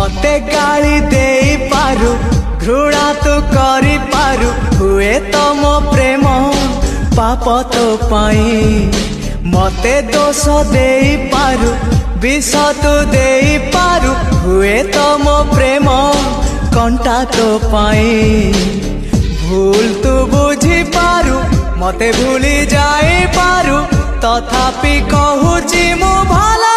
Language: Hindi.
मते गाली दे पारु घृणा तो करी पारु हुए तो मो प्रेम पाप तो पाई मते दोष दे पारु विष तो दे पारु हुए तो मो प्रेम कंटा तो पाई भूल तू बुझी पारु मते भूली जाई पारु तथापि कहूची मु भला